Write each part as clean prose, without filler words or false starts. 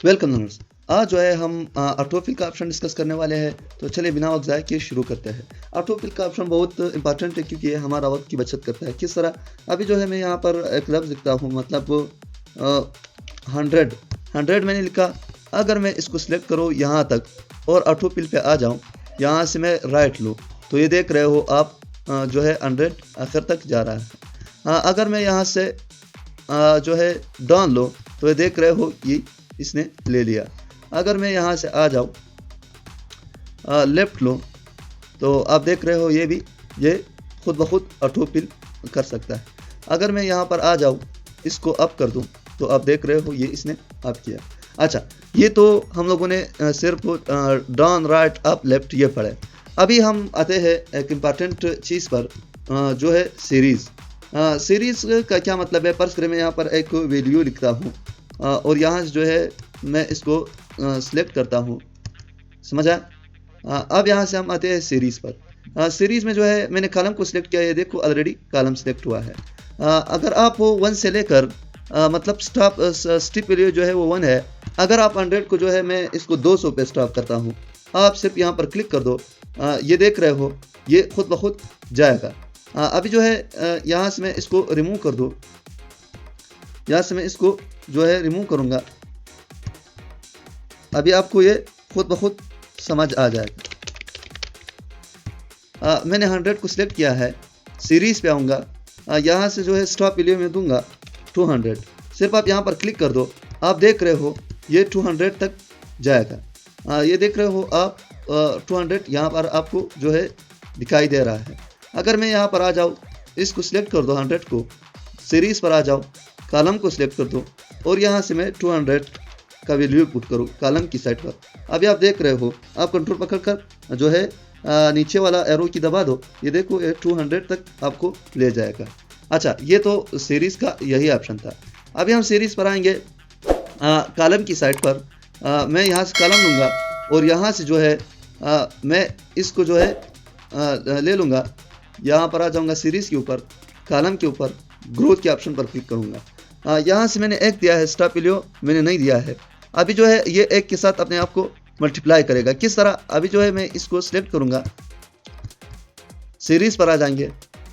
Welcome learners. आज जो है हम ऑटोफिल का ऑप्शन डिस्कस करने वाले हैं। तो चलिए बिना वक्त ज़ाय किए शुरू करते हैं। ऑटोफिल का ऑप्शन बहुत इंपॉर्टेंट है क्योंकि ये हमारा वक्त की बचत करता है। किस तरह? अभी जो है मैं यहाँ पर एक लफ्ज़ लिखता हूँ, मतलब 100 मैंने लिखा। अगर मैं इसको सिलेक्ट करूँ यहाँ तक और ऑटोफिल पे आ जाऊँ, यहाँ से मैं राइट लूँ, तो ये देख रहे हो आप, जो है 100 आखिर तक जा रहा है। अगर मैं यहाँ से जो है डाउन लो, तो ये देख रहे हो ये इसने ले लिया। अगर मैं यहाँ से आ जाऊँ लेफ्ट लो, तो आप देख रहे हो ये खुद ब खुद ऑटो फिल कर सकता है। अगर मैं यहाँ पर आ जाऊँ, इसको अप कर दूँ, तो आप देख रहे हो ये इसने अप किया। अच्छा, ये तो हम लोगों ने सिर्फ डाउन राइट अप लेफ्ट ये पढ़े। अभी हम आते हैं एक इम्पॉर्टेंट चीज़ पर, जो है सीरीज़। सीरीज़ का क्या मतलब है? फर्स्ट मैं यहाँ पर एक वीडियो लिखता हूँ और यहाँ से जो है मैं इसको सिलेक्ट करता हूँ। समझ आया? अब यहाँ से हम आते हैं सीरीज़ पर। सीरीज़ में जो है मैंने कॉलम को सिलेक्ट किया, ये देखो ऑलरेडी कॉलम सिलेक्ट हुआ है। अगर आप वो 1 से लेकर मतलब स्टिप वैल्यू जो है वो 1 है। अगर आप 100 को जो है मैं इसको 200 पे स्टॉप करता हूँ। आप सिर्फ यहाँ पर क्लिक कर दो, ये देख रहे हो ये खुद ब खुद जाएगा। अभी जो है यहाँ से मैं इसको रिमूव कर दूँ, यहाँ से मैं इसको जो है रिमूव करूँगा। अभी आपको ये खुद ब खुद समझ आ जाएगा। मैंने 100 को सिलेक्ट किया है, सीरीज़ पे आऊँगा, यहाँ से जो है स्टॉप वैल्यू में दूंगा 200। सिर्फ आप यहाँ पर क्लिक कर दो, आप देख रहे हो ये 200 तक जाएगा। ये देख रहे हो आप 200 यहाँ पर आपको जो है दिखाई दे रहा है। अगर मैं यहाँ पर आ जाऊँ, इसको सिलेक्ट कर दो, 100 को, सीरीज़ पर आ जाओ, कॉलम को सिलेक्ट कर दो और यहाँ से मैं 200 का वैल्यू पुट करूँ कॉलम की साइड पर। अभी आप देख रहे हो, आप कंट्रोल पकड़कर जो है नीचे वाला एरो की दबा दो, ये देखो ये 200 तक आपको ले जाएगा। अच्छा, ये तो सीरीज़ का यही ऑप्शन था। अभी हम सीरीज़ पर आएंगे, कॉलम की साइड पर। मैं यहाँ से कॉलम लूँगा और यहाँ से जो है मैं इसको जो है ले लूँगा, यहाँ पर आ जाऊँगा सीरीज़ के ऊपर, कॉलम के ऊपर, ग्रोथ के ऑप्शन पर क्लिक करूँगा। यहाँ से मैंने एक दिया है, स्टॉप वैल्यू मैंने नहीं दिया है। अभी जो है ये एक के साथ अपने आप को मल्टीप्लाई करेगा। किस तरह? अभी जो है मैं इसको सिलेक्ट करूँगा, सीरीज़ पर आ जाएंगे,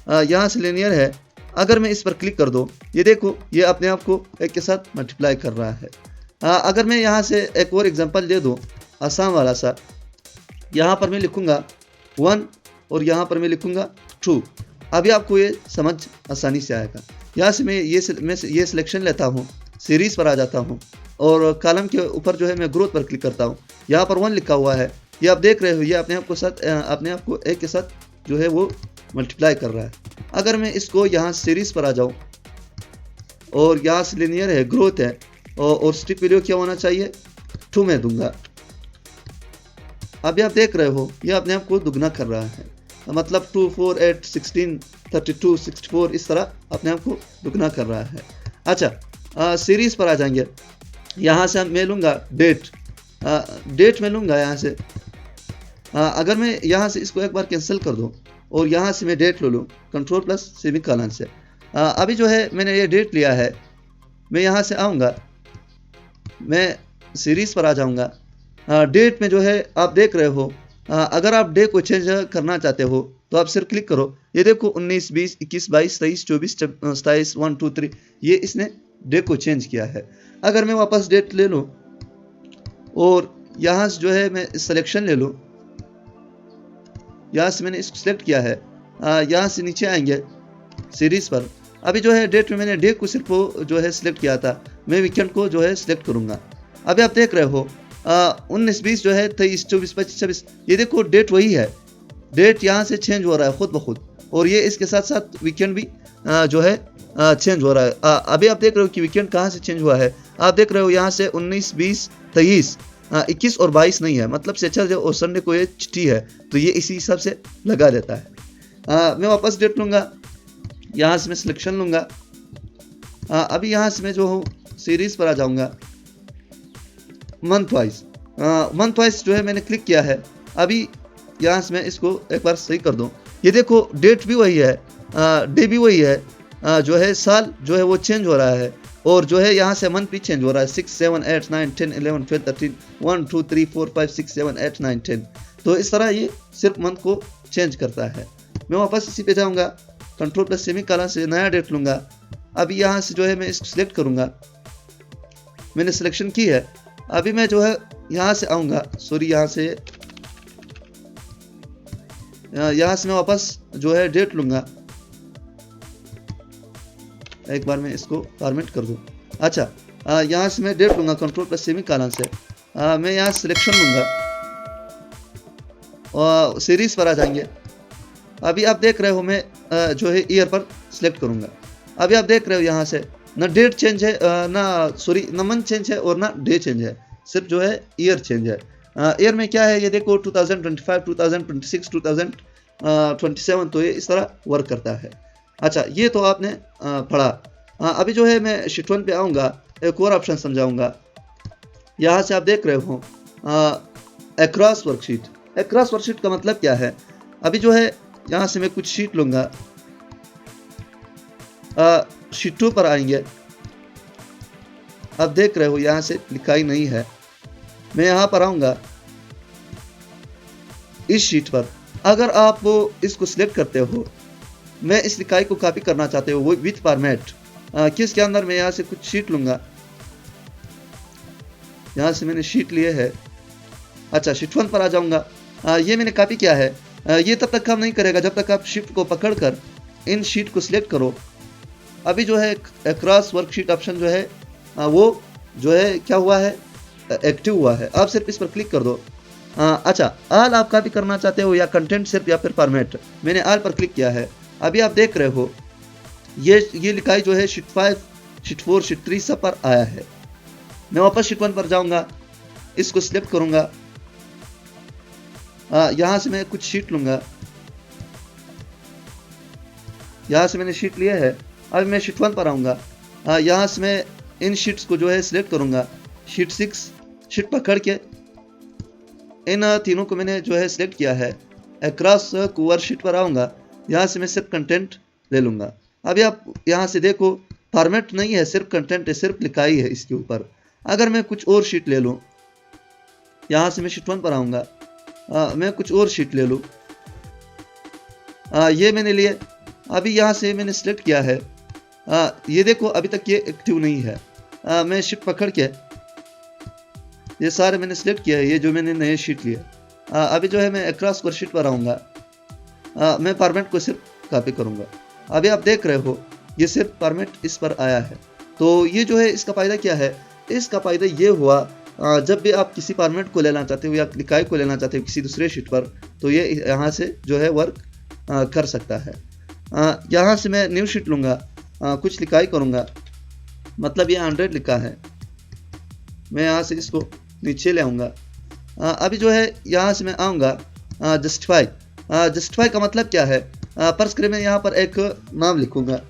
यहाँ से लिनियर है। अगर मैं इस पर क्लिक कर दूँ, ये देखो ये अपने आप को एक के साथ मल्टीप्लाई कर रहा है। अगर मैं यहाँ से एक और एग्जांपल दे दूँ आसान वाला सा, यहाँ पर मैं लिखूँगा 1 और यहाँ पर मैं लिखूँगा 2। अभी आपको ये समझ आसानी से आएगा। यहाँ से मैं ये सिलेक्शन लेता हूँ, सीरीज़ पर आ जाता हूँ और कॉलम के ऊपर जो है मैं ग्रोथ पर क्लिक करता हूँ। यहाँ पर 1 लिखा हुआ है, ये आप देख रहे हो, ये अपने आप को एक के साथ जो है वो मल्टीप्लाई कर रहा है। अगर मैं इसको यहाँ सीरीज़ पर आ जाऊँ और यहाँ से लिनियर है, ग्रोथ है और स्टिप वैल्यू क्या होना चाहिए? 2 में दूंगा। अभी आप देख रहे हो ये अपने आप को दुगना कर रहा है, मतलब 2, 4, 8, 16, 32, 64 इस तरह अपने आप को दुगना कर रहा है। अच्छा, सीरीज़ पर आ जाएंगे, यहाँ से मैं लूँगा डेट में लूँगा यहाँ से। अगर मैं यहाँ से इसको एक बार कैंसिल कर दूँ और यहाँ से मैं डेट ले लूँ, कंट्रोल प्लस सेमीकोलन से। अभी जो है मैंने ये डेट लिया है, मैं यहाँ से आऊँगा, मैं सीरीज़ पर आ जाऊँगा। डेट में जो है आप देख रहे हो, अगर आप डे को चेंज करना चाहते हो तो आप सिर्फ क्लिक करो, ये देखो 19, 20, 21, 22, 23, 24, 27, 1, 2, 3, ये इसने डे को चेंज किया है। अगर मैं वापस डेट ले लूँ और यहाँ से जो है मैं सिलेक्शन ले लूँ, यहाँ से मैंने इसको सिलेक्ट किया है, यहाँ से नीचे आएंगे सीरीज़ पर। अभी जो है डेट में मैंने डे को सिर्फ जो है सिलेक्ट किया था, मैं वीकेंड को जो है सिलेक्ट करूँगा। अभी आप देख रहे हो 19, 20 जो है 23, 24, 25, 26, ये देखो डेट वही है, डेट यहाँ से चेंज हो रहा है खुद ब खुद और ये इसके साथ साथ वीकेंड भी जो है चेंज हो रहा है। अभी आप देख रहे हो कि वीकेंड कहाँ से चेंज हुआ है। आप देख रहे हो यहाँ से 19, 20, 23, 21 और 22 नहीं है, मतलब से अच्छा जो संडे को ये चिट्ठी है तो ये इसी हिसाब से लगा देता है। मैं वापस डेट लूँगा, यहाँ से मैं सिलेक्शन लूँगा। अभी यहाँ से मैं जो हूँ सीरीज़ पर आ जाऊँगा, मंथ वाइज जो है मैंने क्लिक किया है। अभी यहाँ से मैं इसको एक बार सही कर दूँ, ये देखो डेट भी वही है, डे भी वही है, जो है साल जो है वो चेंज हो रहा है। और जो है यहाँ से मंथ भी चेंज हो रहा है 6, 7, 8, 9, 10, 11, 12, 13, 1, 2, 3, 4, 5, 6, 7, 8, 9, 10। तो इस तरह ये सिर्फ मंथ को चेंज करता है। मैं वापस इसी पे जाऊँगा, कंट्रोल प्लस सेमीकोलन से नया डेट लूँगा। अभी यहाँ से जो है मैं इसको सिलेक्ट करूँगा, मैंने सिलेक्शन की है। अभी मैं जो है यहाँ से आऊँगा, सॉरी यहाँ से मैं वापस जो है डेट लूँगा। एक बार मैं इसको फॉर्मेट कर दूँ। अच्छा, यहाँ से मैं डेट लूँगा कंट्रोल प्लस सेमीकोलन से। मैं यहाँ सिलेक्शन लूँगा और सीरीज़ पर आ जाएंगे। अभी आप देख रहे हो मैं जो है ईयर पर सिलेक्ट करूँगा। अभी आप देख रहे हो यहाँ से ना डेट चेंज है, ना मंथ चेंज है और ना डे चेंज है, सिर्फ जो है ईयर चेंज है। ईयर में क्या है ये देखो 2025, 2026, 2027, तो ये इस तरह वर्क करता है। अच्छा, ये तो आपने पढ़ा। अभी जो है मैं शीट 1 पे आऊँगा, एक और ऑप्शन समझाऊँगा। यहाँ से आप देख रहे हो अक्रॉस वर्कशीट। अक्रॉस वर्कशीट का मतलब क्या है? अभी जो है यहाँ से मैं कुछ शीट लूँगा, शीट 2 पर आएंगे। आप देख रहे हो यहाँ से लिखाई नहीं है। मैं यहाँ पर आऊँगा इस शीट पर। अगर आप वो इसको सिलेक्ट करते हो, मैं इस लिखाई को कॉपी करना चाहते हो वो विथ फॉर्मेट, किसके अंदर मैं यहाँ से कुछ शीट लूँगा। यहाँ से मैंने शीट लिए है। अच्छा, शीट 1 पर आ जाऊँगा। ये मैंने कॉपी किया है। ये तब तक काम नहीं करेगा जब तक आप शिफ्ट को पकड़कर इन शीट को सिलेक्ट करो। अभी जो है क्रॉस वर्कशीट ऑप्शन जो है वो जो है क्या हुआ है, एक्टिव हुआ है। आप सिर्फ इस पर क्लिक कर दो। अच्छा, ऑल आप कॉपी करना चाहते हो या कंटेंट सिर्फ या फिर फॉर्मेट, मैंने ऑल पर क्लिक किया है। अभी आप देख रहे हो ये लिखाई जो है शीट 5, शीट 4, शीट 3 सब पर आया है। मैं वापस शीट 1 पर जाऊंगा, इसको सिलेक्ट करूंगा। यहाँ से मैं कुछ शीट लूंगा। यहाँ से मैंने शीट लिया है। अब मैं शीट 1 पर आऊँगा। यहाँ से मैं इन शीट्स को जो है सिलेक्ट करूँगा। शीट 6 शीट पकड़ के इन तीनों को मैंने जो है सिलेक्ट किया है। अक्रॉस कवर शीट पर आऊँगा। यहाँ से मैं सिर्फ कंटेंट ले लूँगा। अभी आप यहाँ से देखो फॉर्मेट नहीं है, सिर्फ कंटेंट है, सिर्फ लिखाई है इसके ऊपर। अगर मैं कुछ और शीट ले लूँ, यहाँ से मैं शीट 1 पर आऊँगा। मैं कुछ और शीट ले लूँ। ये मैंने लिए। अभी यहाँ से मैंने सिलेक्ट किया है। ये देखो अभी तक ये एक्टिव नहीं है। मैं शिफ्ट पकड़ के ये सारे मैंने सिलेक्ट किया है, ये जो मैंने नए शीट लिए। अभी जो है मैं अक्रॉस वर्कशीट पर आऊँगा। मैं फॉर्मेट को सिर्फ कॉपी करूँगा। अभी आप देख रहे हो ये सिर्फ फॉर्मेट इस पर आया है। तो ये जो है इसका फ़ायदा क्या है? इसका फ़ायदा ये हुआ जब भी आप किसी फॉर्मेट को लेना चाहते हो या लिखाई को लेना चाहते हो किसी दूसरे शीट पर, तो ये यहाँ से जो है वर्क कर सकता है। यहाँ से मैं न्यू शीट लूँगा, कुछ लिखाई करूँगा, मतलब ये 100 लिखा है। मैं यहाँ से इसको नीचे ले आऊँगा। अभी जो है यहाँ से मैं आऊँगा जस्टिफाई। जस्टिफाई का मतलब क्या है? फर्स्ट करें मैं यहाँ पर एक नाम लिखूँगा।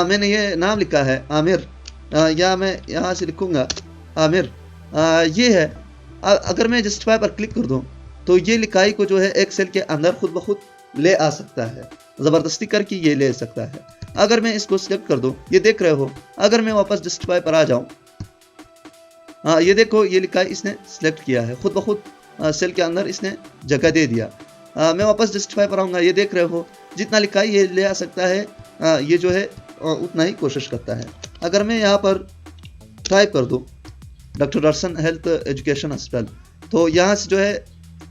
मैंने ये नाम लिखा है आमिर, या मैं यहाँ से लिखूँगा आमिर। ये है। अगर मैं जस्टिफाई पर क्लिक कर दूँ तो ये लिखाई को जो है एक सेल के अंदर खुद ब खुद ले आ सकता है, ज़बरदस्ती करके ये ले सकता है। अगर मैं इसको सिलेक्ट कर दूं, ये देख रहे हो, अगर मैं वापस जस्टिफाई पर आ जाऊं, ये देखो ये लिखाई इसने सिलेक्ट किया है, खुद ब खुद सेल के अंदर इसने जगह दे दिया। मैं वापस जस्टिफाई पर आऊँगा, ये देख रहे हो जितना लिखाई ये ले आ सकता है, ये जो है उतना ही कोशिश करता है। अगर मैं यहाँ पर टाइप कर दूँ डॉक्टर दर्शन हेल्थ एजुकेशन हॉस्पिटल, तो यहाँ से जो है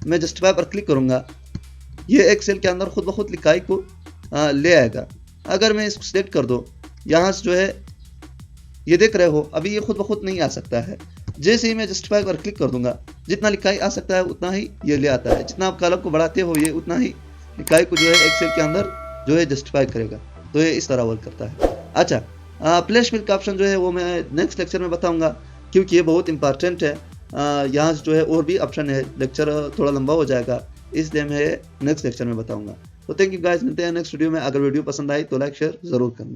मैं जस्टिफाई पर क्लिक करूँगा, ये एक सेल के अंदर खुद ब खुद लिखाई को ले आएगा। अगर मैं इसको सिलेक्ट कर दूँ, यहाँ से जो है ये देख रहे हो अभी ये खुद ब खुद नहीं आ सकता है। जैसे ही मैं जस्टिफाई पर क्लिक कर दूंगा, जितना लिखाई आ सकता है उतना ही ये ले आता है। जितना आप कॉलम को बढ़ाते हो ये उतना ही लिखाई को जो है एक सेल के अंदर जो है जस्टिफाई करेगा। तो ये इस तरह वर्क करता है। अच्छा, प्लेस फिल का ऑप्शन जो है वो मैं नेक्स्ट लेक्चर में बताऊँगा, क्योंकि ये बहुत इंपॉर्टेंट है। यहाँ से जो है और भी ऑप्शन है, लेक्चर थोड़ा लंबा हो जाएगा, इसलिए मैं नेक्स्ट लेक्चर में बताऊंगा। तो थैंक यू गाइस, मिलते हैं नेक्स्ट वीडियो में। अगर वीडियो पसंद आई तो लाइक शेयर ज़रूर करना।